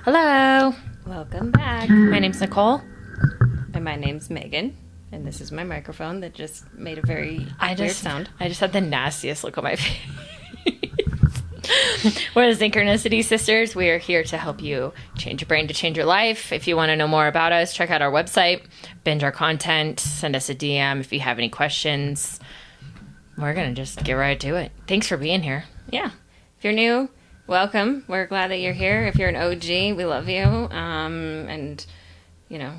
Hello. Welcome back. My name's Nicole. And my name's Megan. And this is my microphone that just made a very weird sound. I just had the nastiest look on my face. We're the Synchronicity Sisters. We are here to help you change your brain to change your life. If you want to know more about us, check out our website, binge our content, send us a DM if you have any questions. We're going to just get right to it. Thanks for being here. Yeah. If you're new, welcome. We're glad that you're here. If you're an OG, we love you. And, you know,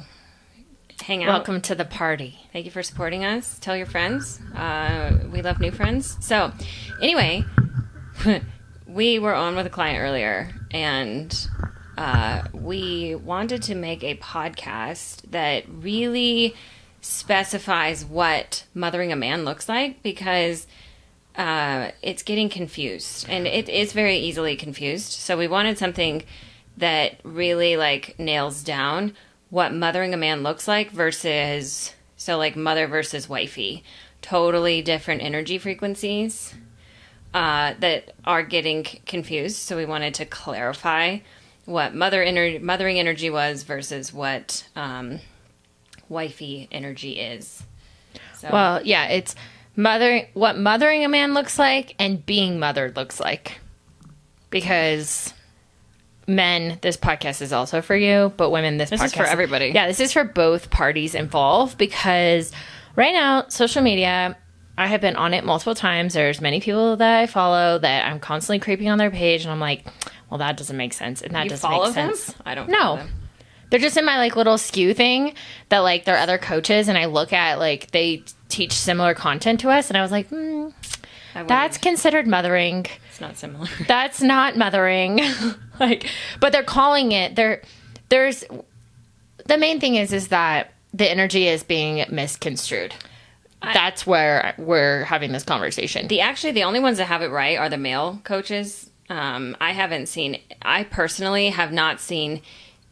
hang out. Welcome to the party. Thank you for supporting us. Tell your friends. We love new friends. So, anyway, we were on with a client earlier, and we wanted to make a podcast that really specifies what mothering a man looks like, because it's getting confused, and it is very easily confused. So we wanted something that really nails down what mothering a man looks like versus, mother versus wifey, totally different energy frequencies that are getting confused. So we wanted to clarify what mothering energy was versus what wifey energy is. So. Well, yeah, it's what mothering a man looks like and being mothered looks like. Because men, this podcast is also for you, but women, this podcast is for everybody. Yeah, this is for both parties involved, because right now, social media, I have been on it multiple times. There's many people that I follow that I'm constantly creeping on their page, and I'm like, well, that doesn't make sense, and that doesn't make sense. Them? I don't know. Them. They're just in my little skew thing that they're other coaches, and I look at they teach similar content to us, and I was like, that's considered mothering. It's not similar. That's not mothering. But they're calling it. There's the main thing is that the energy is being misconstrued. That's where we're having this conversation. The only ones that have it right are the male coaches. I personally have not seen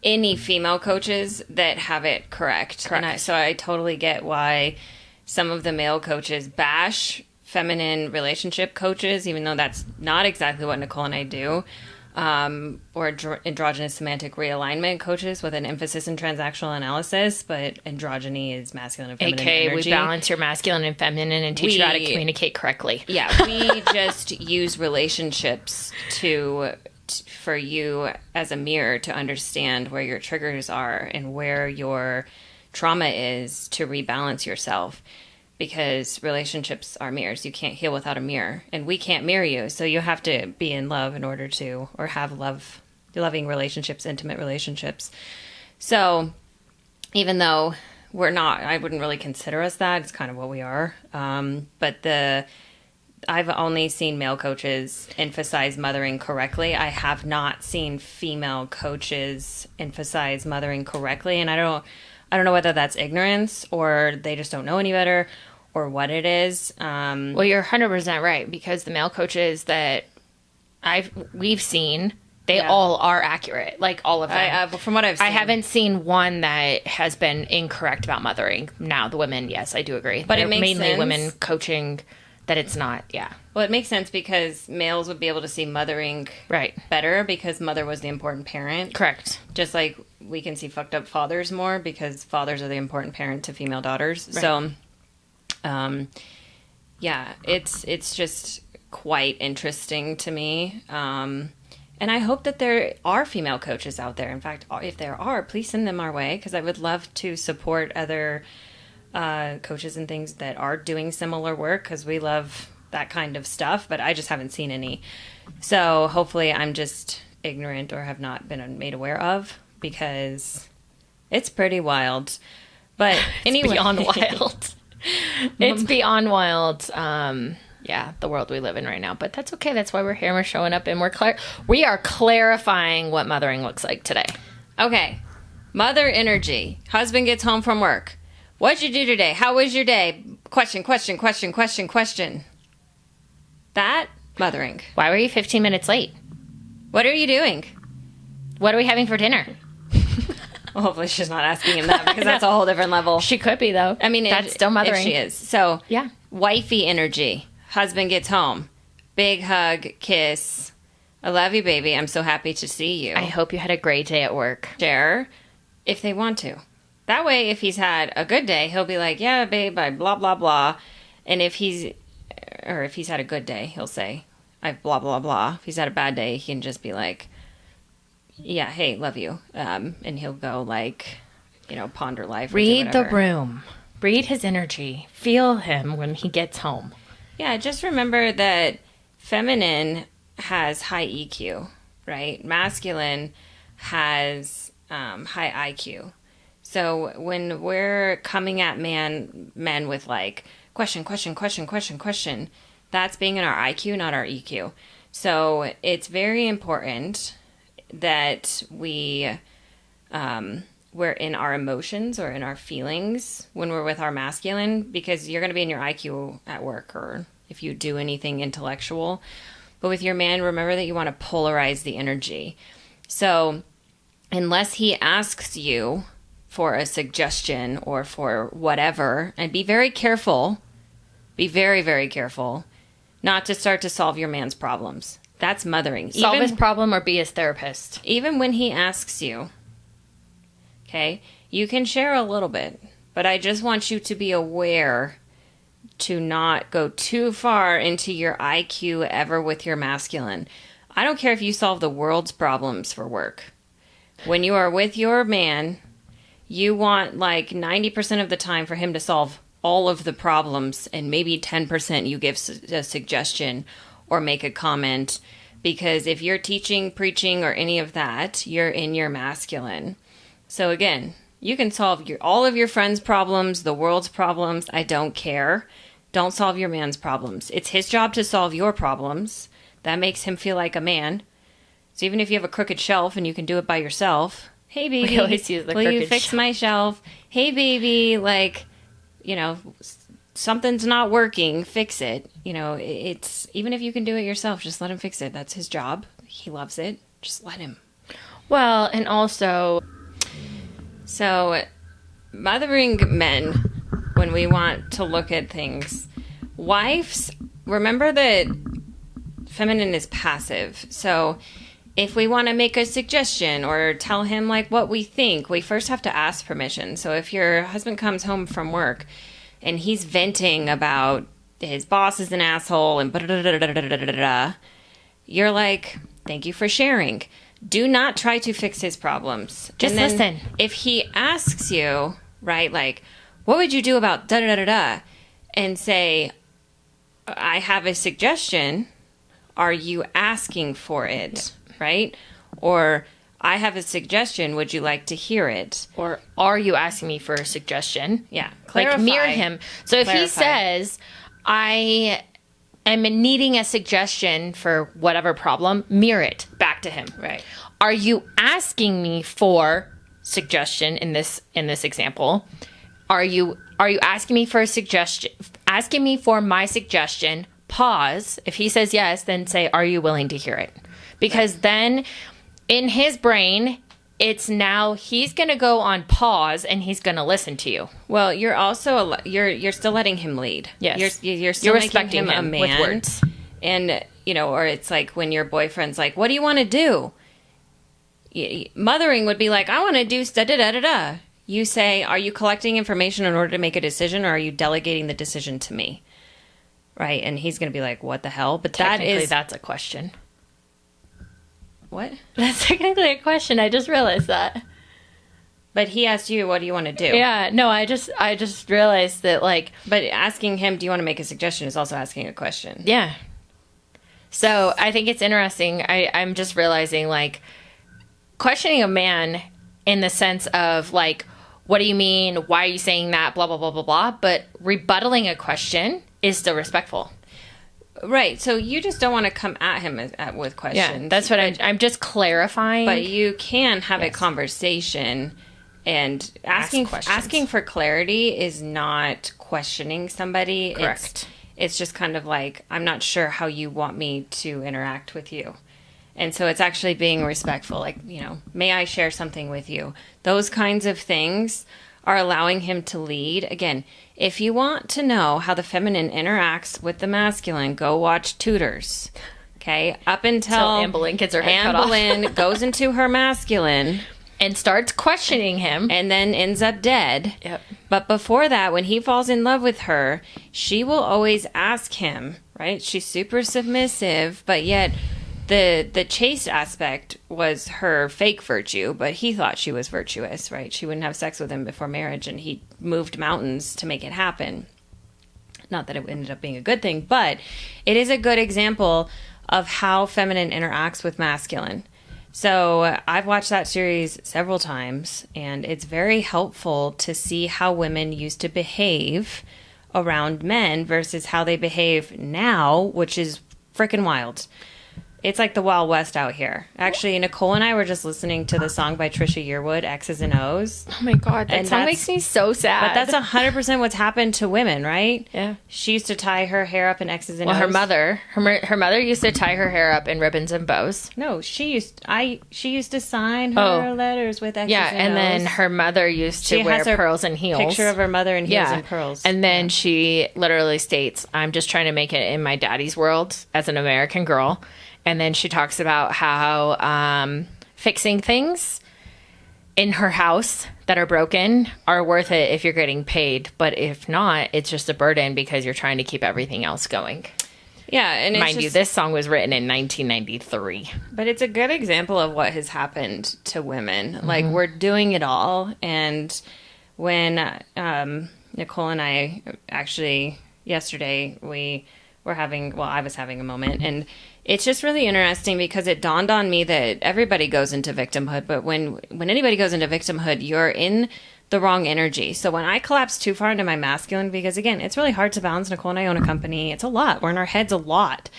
any female coaches that have it correct. So I totally get why some of the male coaches bash feminine relationship coaches, even though that's not exactly what Nicole and I do. Or androgynous semantic realignment coaches with an emphasis in transactional analysis, but androgyny is masculine and feminine energy. We balance your masculine and feminine and teach you how to communicate correctly. Yeah, we just use relationships for you as a mirror to understand where your triggers are and where your trauma is to rebalance yourself. Because relationships are mirrors. You can't heal without a mirror. And we can't mirror you. So you have to be in love in order to, or have loving relationships, intimate relationships. So even though we're not, I wouldn't really consider us that. It's kind of what we are. But I've only seen male coaches emphasize mothering correctly. I have not seen female coaches emphasize mothering correctly. And I don't know whether that's ignorance or they just don't know any better or what it is. Well, you're 100% right, because the male coaches that we've seen, they all are accurate, all of them. From what I've seen. I haven't seen one that has been incorrect about mothering. Now, the women, yes, I do agree. But it makes mainly sense. Women coaching that it's not, yeah. Well, it makes sense because males would be able to see mothering better because mother was the important parent. Correct. Just like we can see fucked up fathers more because fathers are the important parent to female daughters. Right. So, it's just quite interesting to me. And I hope that there are female coaches out there. In fact, if there are, please send them our way, because I would love to support other coaches and things that are doing similar work, because we love that kind of stuff, but I just haven't seen any. So hopefully I'm just ignorant or have not been made aware of, because it's pretty wild. But anyway. It's beyond wild. It's beyond wild. The world we live in right now. But that's okay. That's why we're here. We're showing up, and we are clarifying what mothering looks like today. Okay. Mother energy. Husband gets home from work. What'd you do today? How was your day? Question. That, mothering. Why were you 15 minutes late? What are you doing? What are we having for dinner? Well, hopefully she's not asking him that, because that's a whole different level. She could be, though. I mean, that's still mothering. If she is. So, wifey energy. Husband gets home. Big hug, kiss. I love you, baby. I'm so happy to see you. I hope you had a great day at work. Share if they want to. That way, if he's had a good day, he'll be like, yeah, babe, I blah, blah, blah. And if he's had a good day, he'll say, I've blah, blah, blah. If he's had a bad day, he can just be like, yeah, hey, love you. And he'll go like, ponder life. Read the room. Read his energy. Feel him when he gets home. Yeah, just remember that feminine has high EQ, right? Masculine has high IQ. So when we're coming at men with like question, that's being in our IQ, not our EQ. So it's very important that we're in our emotions or in our feelings when we're with our masculine, because you're going to be in your IQ at work or if you do anything intellectual. But with your man, remember that you want to polarize the energy. So unless he asks you for a suggestion or for whatever, and be very careful, be very, very careful not to start to solve your man's problems. That's mothering. Solve his problem or be his therapist. Even when he asks you, okay, you can share a little bit, but I just want you to be aware to not go too far into your IQ ever with your masculine. I don't care if you solve the world's problems for work. When you are with your man, you want like 90% of the time for him to solve all of the problems, and maybe 10% you give a suggestion or make a comment, because if you're teaching, preaching, or any of that, you're in your masculine. So again, you can solve all of your friends' problems, the world's problems. I don't care. Don't solve your man's problems. It's his job to solve your problems. That makes him feel like a man. So even if you have a crooked shelf and you can do it by yourself, hey baby, we always use the will you crooked fix shelf. my shelf? Hey baby, like, something's not working, fix it. It's even if you can do it yourself, just let him fix it. That's his job. He loves it. Just let him. Well, and also, so mothering men, when we want to look at things, wives, remember that feminine is passive. So if we want to make a suggestion or tell him like what we think, we first have to ask permission. So if your husband comes home from work and he's venting about his boss is an asshole and you're like, thank you for sharing. Do not try to fix his problems. Just listen. If he asks you, right, like, what would you do about da-da-da-da-da? And say, I have a suggestion. Are you asking for it, right? Or, I have a suggestion. Would you like to hear it? or are you asking me for a suggestion? Yeah. Like, mirror Clarify. him. So if he says, I am needing a suggestion for whatever problem, mirror it back to him. Right. Are you asking me for suggestion in this example? Are you asking me for a suggestion? Asking me for my suggestion. Pause. If he says yes, then say, are you willing to hear it? Because then in his brain, it's now he's going to go on pause and he's going to listen to you. Well, you're also you're still letting him lead. Yes. You're still making respecting him a him man. with words. And or it's like when your boyfriend's like, "What do you want to do?" Mothering would be like, "I want to do da da da da da." You say, "Are you collecting information in order to make a decision, or are you delegating the decision to me?" Right? And he's going to be like, "What the hell?" But That's a question. What? That's technically a question. I just realized that. But he asked you, "What do you want to do?" Yeah, no, I just realized that, like, But asking him, "Do you want to make a suggestion?" is also asking a question. yeah. So I think it's interesting. I'm just realizing, like, questioning a man in the sense of, like, what do you mean? Why are you saying that? Blah, blah, blah, blah, blah. But rebuttaling a question is still respectful. Right. So you just don't want to come at him with questions. Yeah, that's what I'm just clarifying. But you can have a conversation, and asking for clarity is not questioning somebody. Correct. It's just kind of like, I'm not sure how you want me to interact with you. And so it's actually being respectful. Like, may I share something with you? Those kinds of things are allowing him to lead. Again, if you want to know how the feminine interacts with the masculine, go watch Tutors. Okay, up until Anne Boleyn gets her head Anne cut off. Boleyn goes into her masculine And starts questioning him. and then ends up dead. Yep. But before that, when he falls in love with her, she will always ask him, right? She's super submissive, but yet the chaste aspect was her fake virtue, but he thought she was virtuous, right? She wouldn't have sex with him before marriage, and he moved mountains to make it happen. Not that it ended up being a good thing, but it is a good example of how feminine interacts with masculine. So I've watched that series several times, and it's very helpful to see how women used to behave around men versus how they behave now, which is freaking wild. It's like the Wild West out here. Actually, Nicole and I were just listening to the song by Trisha Yearwood, X's and O's. Oh my God, that And song that's- makes me so sad. But that's 100% what's happened to women, right? Yeah. She used to tie her hair up in X's and Well, O's. her mother used to tie her hair up in ribbons and bows. No, she used to sign her letters with X's Yeah, and then O's. her mother used to She wear has her pearls and heels. Picture of her mother in heels and pearls. And then she literally states, I'm just trying to make it in my daddy's world as an American girl. And then she talks about how fixing things in her house that are broken are worth it if you're getting paid. But if not, it's just a burden because you're trying to keep everything else going. Yeah, and it's Mind you, this song was written in 1993. But it's a good example of what has happened to women. Like, we're doing it all. And when Nicole and I actually, yesterday, I was having a moment. And it's just really interesting because it dawned on me that everybody goes into victimhood. But when anybody goes into victimhood, you're in the wrong energy. So when I collapse too far into my masculine, because again, it's really hard to balance. Nicole and I own a company. It's a lot. We're in our heads a lot.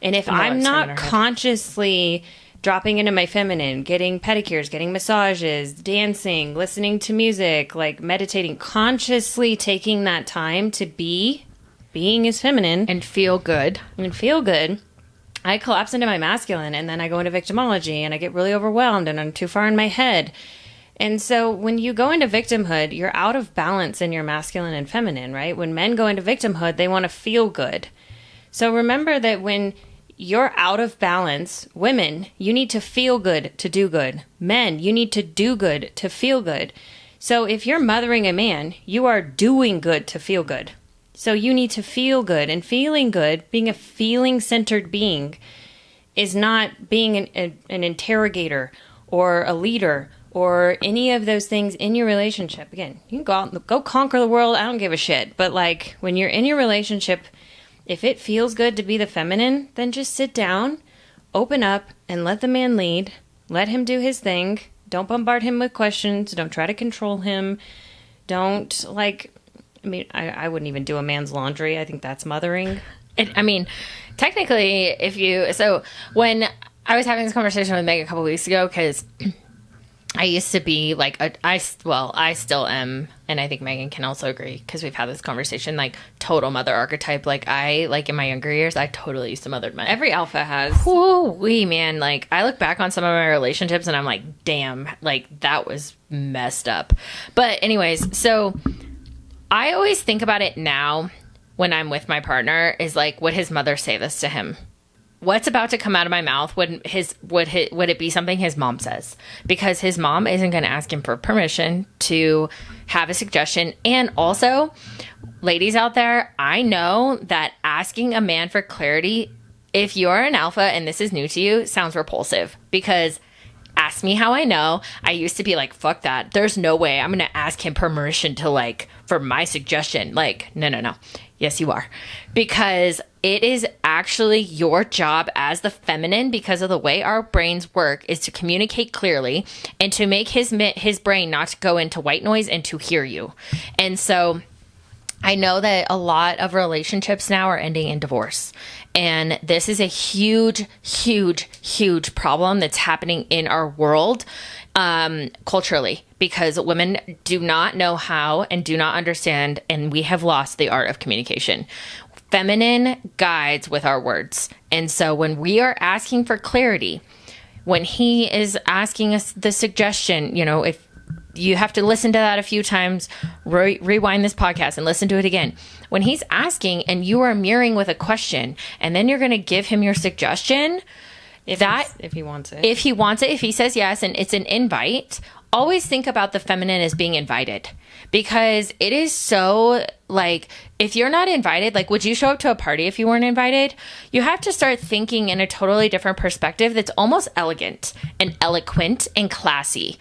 And if I'm not consciously dropping into my feminine, getting pedicures, getting massages, dancing, listening to music, like meditating, consciously taking that time to being is feminine And feel good. and feel good, I collapse into my masculine, and then I go into victimology and I get really overwhelmed and I'm too far in my head. And so when you go into victimhood, you're out of balance in your masculine and feminine, right? When men go into victimhood, they want to feel good. So remember that when you're out of balance, women, you need to feel good to do good. Men, you need to do good to feel good. So if you're mothering a man, you are doing good to feel good. So you need to feel good, and feeling good, being a feeling-centered being, is not being an interrogator or a leader or any of those things in your relationship. Again, you can go out and go conquer the world. I don't give a shit. But like when you're in your relationship, if it feels good to be the feminine, then just sit down, open up, and let the man lead. Let him do his thing. Don't bombard him with questions. Don't try to control him. Don't I wouldn't even do a man's laundry. I think that's mothering. Technically, when I was having this conversation with Meg a couple weeks ago, because I used to be like, I still am, and I think Megan can also agree, because we've had this conversation, like, total mother archetype. Like, in my younger years, I totally used to mother men. Every alpha has. Woo-wee, man. Like, I look back on some of my relationships, and I'm like, damn, like, that was messed up. But anyways, so I always think about it now when I'm with my partner is like, would his mother say this to him? What's about to come out of my mouth? Would it be something his mom says? Because his mom isn't going to ask him for permission to have a suggestion. And also, ladies out there, I know that asking a man for clarity, if you're an alpha and this is new to you, sounds repulsive, because ask me how I know. I used to be like, fuck that. There's no way I'm going to ask him permission to, like, for my suggestion. Like, no. Yes, you are. Because it is actually your job as the feminine, because of the way our brains work, is to communicate clearly and to make his brain not to go into white noise and to hear you. And so I know that a lot of relationships now are ending in divorce. And this is a huge, huge, huge problem that's happening in our world culturally, because women do not know how and do not understand, and we have lost the art of communication. Feminine guides with our words. And so when we are asking for clarity, when he is asking us the suggestion, if you have to listen to that a few times, rewind this podcast and listen to it again. When he's asking and you are mirroring with a question, and then you're going to give him your suggestion, if he wants it. If he wants it, if he says yes and it's an invite, always think about the feminine as being invited. Because it is so, like, if you're not invited, like, would you show up to a party if you weren't invited? You have to start thinking in a totally different perspective that's almost elegant and eloquent and classy.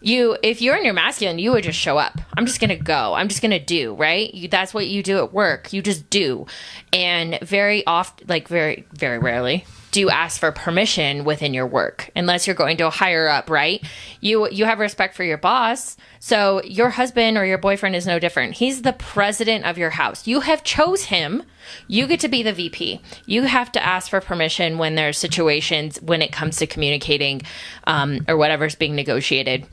If you're in your masculine, you would just show up. I'm just going to go. I'm just going to do, right? That's what you do at work. You just do. And very often, like very, very rarely, do you ask for permission within your work, unless you're going to a higher up, right? You have respect for your boss. So your husband or your boyfriend is no different. He's the president of your house. You have chose him. You get to be the VP. You have to ask for permission when there's situations when it comes to communicating or whatever's being negotiated.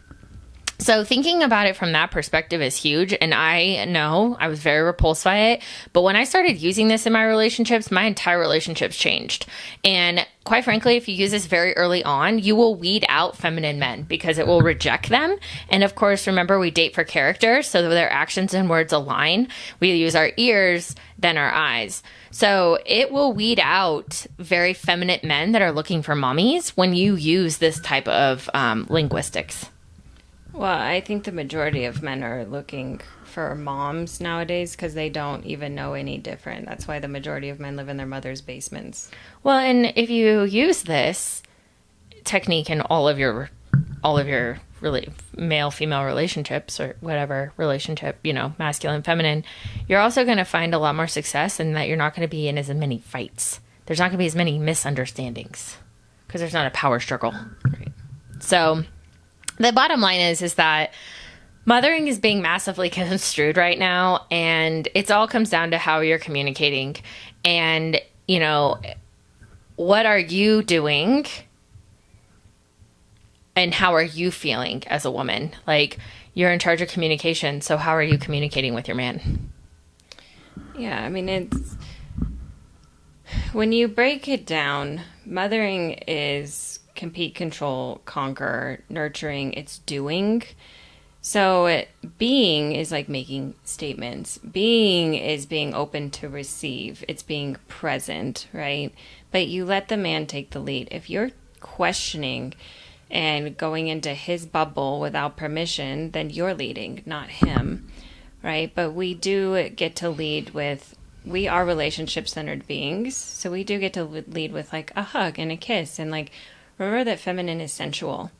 So thinking about it from that perspective is huge. And I know I was very repulsed by it. But when I started using this in my relationships, my entire relationships changed. And quite frankly, if you use this very early on, you will weed out feminine men because it will reject them. And of course, remember, we date for character. So that their actions and words align. We use our ears, then our eyes. So it will weed out very feminine men that are looking for mommies when you use this type of linguistics. Well, I think the majority of men are looking for moms nowadays because they don't even know any different. That's why the majority of men live in their mother's basements. Well, and if you use this technique in all of your really male-female relationships or whatever relationship, masculine, feminine, you're also going to find a lot more success in that you're not going to be in as many fights. There's not going to be as many misunderstandings because there's not a power struggle. Right. So the bottom line is that mothering is being massively construed right now, and it all comes down to how you're communicating. And, what are you doing and how are you feeling as a woman? Like, you're in charge of communication, so how are you communicating with your man? Yeah, I mean, it's... When you break it down, mothering is compete, control, conquer, nurturing, it's doing. So being is like making statements. Being is being open to receive. It's being present, right? But you let the man take the lead. If you're questioning and going into his bubble without permission, then you're leading, not him, right? But we do get to lead with, we are relationship-centered beings, so we do get to lead with like a hug and a kiss and like, remember that feminine is sensual,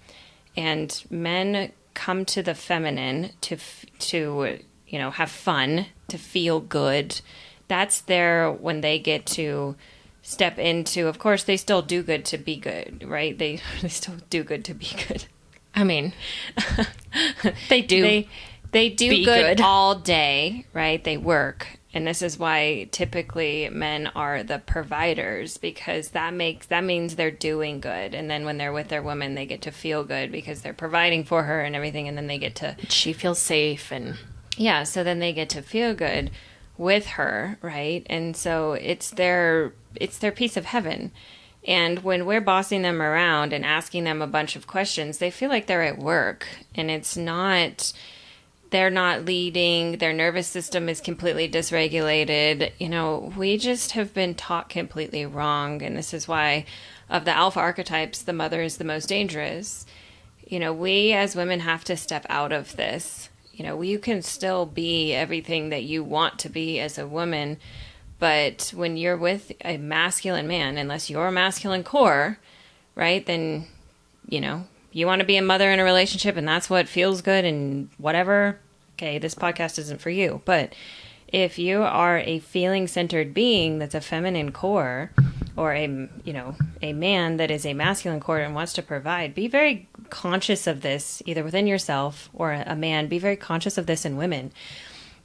and men come to the feminine to have fun, to feel good. That's when they get to step into, of course, they still do good to be good, right? They still do good to be good. I mean, they do. They do good all day, right? They work. And this is why typically men are the providers, because that means they're doing good. And then when they're with their woman, they get to feel good because they're providing for her and everything. And then they get to... She feels safe and... Yeah, so then they get to feel good with her, right? And so it's their piece of heaven. And when we're bossing them around and asking them a bunch of questions, they feel like they're at work. And it's not... They're not leading. Their nervous system is completely dysregulated. We just have been taught completely wrong. And this is why of the alpha archetypes, the mother is the most dangerous. We as women have to step out of this. You can still be everything that you want to be as a woman. But when you're with a masculine man, unless you're a masculine core, right, then, you want to be a mother in a relationship and that's what feels good and whatever, okay, this podcast isn't for you. But if you are a feeling-centered being that's a feminine core, or a man that is a masculine core and wants to provide, be very conscious of this, either within yourself or a man. Be very conscious of this in women,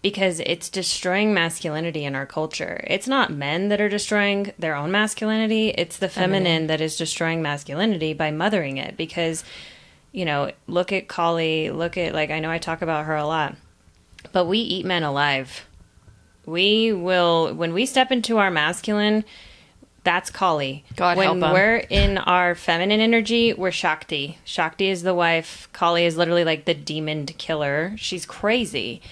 because it's destroying masculinity in our culture. It's not men that are destroying their own masculinity. It's the feminine that is destroying masculinity by mothering it. Because, look at Kali, I know I talk about her a lot, but we eat men alive. We will, when we step into our masculine, That's Kali. God help 'em. When we're in our feminine energy, we're Shakti. Shakti is the wife. Kali is literally like the demon killer. She's crazy.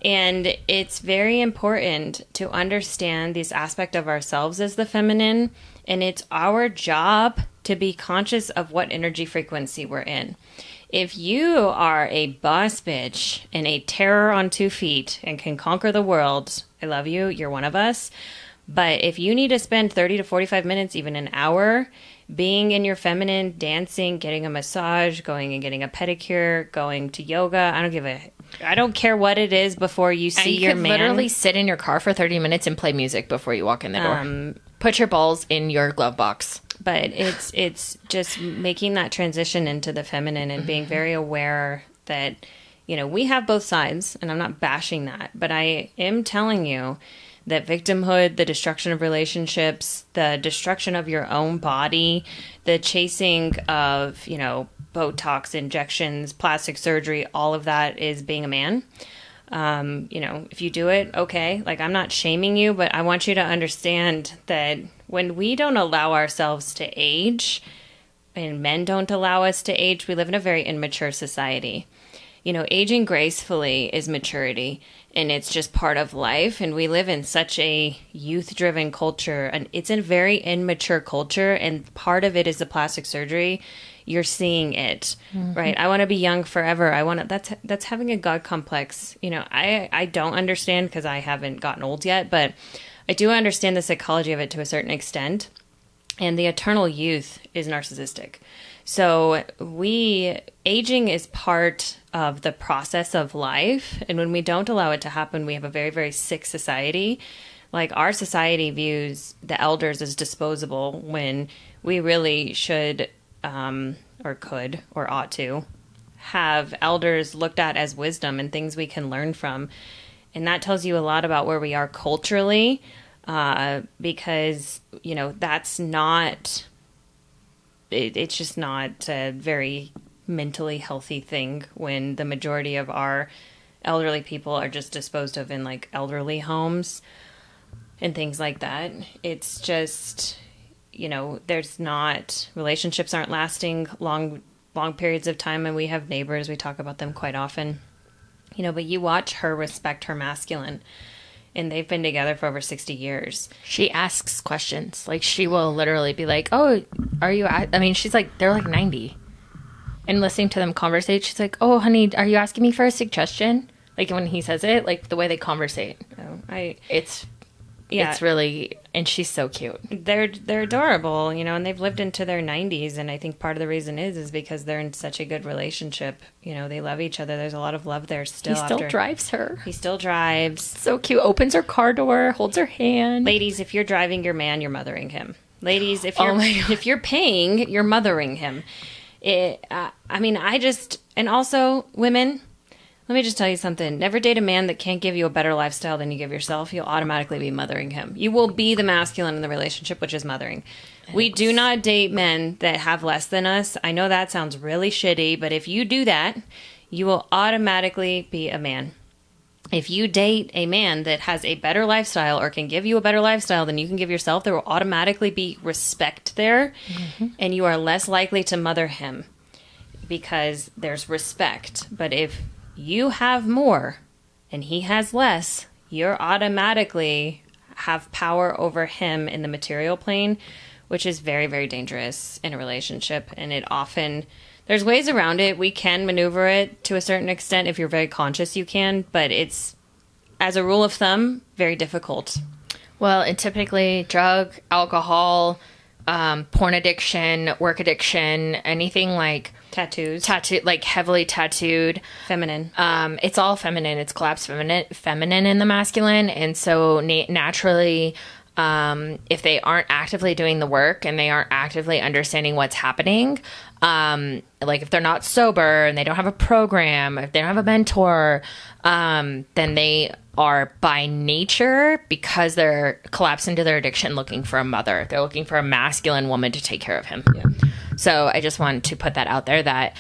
And it's very important to understand this aspect of ourselves as the feminine. And it's our job to be conscious of what energy frequency we're in. If you are a boss bitch and a terror on 2 feet and can conquer the world, I love you. You're one of us. But if you need to spend 30 to 45 minutes, even an hour, being in your feminine, dancing, getting a massage, going and getting a pedicure, going to yoga, I don't care what it is before you see your man. You could literally sit in your car for 30 minutes and play music before you walk in the door. Put your balls in your glove box. But it's just making that transition into the feminine and being very aware that, we have both sides, and I'm not bashing that, but I am telling you that victimhood, the destruction of relationships, the destruction of your own body, the chasing of, Botox injections, plastic surgery, all of that is being a man. If you do it, okay. Like, I'm not shaming you, but I want you to understand that when we don't allow ourselves to age, and men don't allow us to age, we live in a very immature society. Aging gracefully is maturity, and it's just part of life. And we live in such a youth-driven culture, and it's a very immature culture. And part of it is the plastic surgery. You're seeing it, right? I want to be young forever. That's having a God complex. I don't understand because I haven't gotten old yet, but I do understand the psychology of it to a certain extent. And the eternal youth is narcissistic. So aging is part of the process of life. And when we don't allow it to happen, we have a very, very sick society. Like, our society views the elders as disposable when we really should, or could, or ought to have elders looked at as wisdom and things we can learn from. And that tells you a lot about where we are culturally, because, that's not... It's just not a very mentally healthy thing when the majority of our elderly people are just disposed of in like elderly homes and things like that. It's just, relationships aren't lasting long periods of time, and we have neighbors, we talk about them quite often, but you watch her respect her masculine. And they've been together for over 60 years. She asks questions. Like, she will literally be like, oh, are you... she's like, they're like 90. And listening to them conversate, she's like, oh, honey, are you asking me for a suggestion? Like, when he says it, like, the way they conversate. It's really... And she's so cute. They're adorable, and they've lived into their 90s. And I think part of the reason is because they're in such a good relationship. They love each other. There's a lot of love there still. He still drives her. He still drives. So cute. Opens her car door, holds her hand. Ladies, if you're driving your man, you're mothering him. Ladies, if you're paying, you're mothering him. And also, women... Let me just tell you something. Never date a man that can't give you a better lifestyle than you give yourself. You'll automatically be mothering him. You will be the masculine in the relationship, which is mothering. We do not date men that have less than us. I know that sounds really shitty, but if you do that, you will automatically be a man. If you date a man that has a better lifestyle or can give you a better lifestyle than you can give yourself, there will automatically be respect there, and you are less likely to mother him because there's respect. But if you have more and he has less, you're automatically have power over him in the material plane, which is very, very dangerous in a relationship. And there's ways around it. We can maneuver it to a certain extent. If you're very conscious, you can, but it's, as a rule of thumb, very difficult. Well, and typically drug, alcohol, porn addiction, work addiction, anything like tattoos, like heavily tattooed, feminine. It's all feminine. It's collapsed feminine in the masculine, and so naturally, if they aren't actively doing the work and they aren't actively understanding what's happening, like if they're not sober and they don't have a program, if they don't have a mentor, then they are by nature, because they're collapsed into their addiction, looking for a mother. They're looking for a masculine woman to take care of him. Yeah. So I just wanted to put that out there that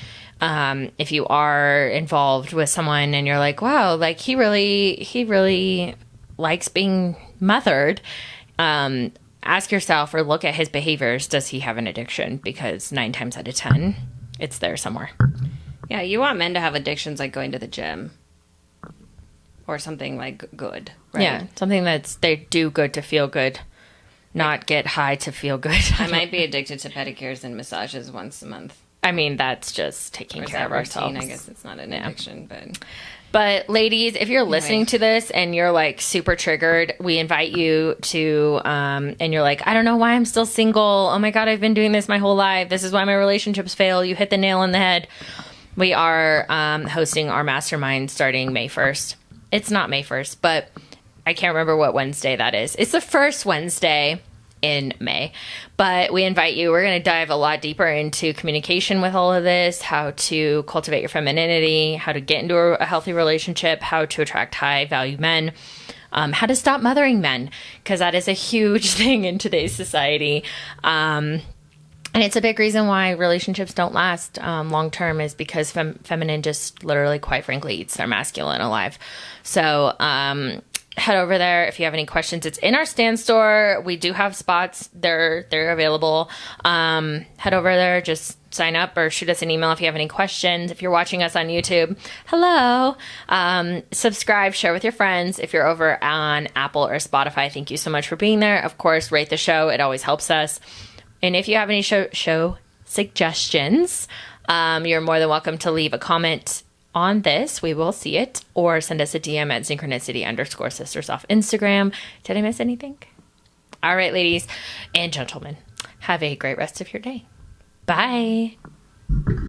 if you are involved with someone and you're like, wow, like he really likes being mothered, ask yourself or look at his behaviors. Does he have an addiction? Because 9 times out of 10, it's there somewhere. Yeah, you want men to have addictions like going to the gym or something like good, right? Yeah, something they do good to feel good, not get high to feel good. I might be addicted to pedicures and massages once a month. I mean, that's just taking care of ourselves. I guess it's not an addiction, But ladies, if you're listening to this and you're like super triggered, we invite you to, and you're like, I don't know why I'm still single. Oh my God, I've been doing this my whole life. This is why my relationships fail. You hit the nail on the head. We are hosting our mastermind starting May 1st. It's not May 1st, but I can't remember what Wednesday that is. It's the first Wednesday in May, but we invite you. We're going to dive a lot deeper into communication with all of this, how to cultivate your femininity, how to get into a healthy relationship, how to attract high value men, how to stop mothering men, because that is a huge thing in today's society. And it's a big reason why relationships don't last long term, is because feminine just literally, quite frankly, eats their masculine alive. So head over there if you have any questions. It's in our stand store. We do have spots. They're available. Head over there. Just sign up or shoot us an email if you have any questions. If you're watching us on YouTube, hello. Subscribe, share with your friends. If you're over on Apple or Spotify, thank you so much for being there. Of course, rate the show. It always helps us. And if you have any show suggestions, you're more than welcome to leave a comment on this. We will see it. Or send us a DM at synchronicity_sisters off Instagram. Did I miss anything? All right, ladies and gentlemen, have a great rest of your day. Bye.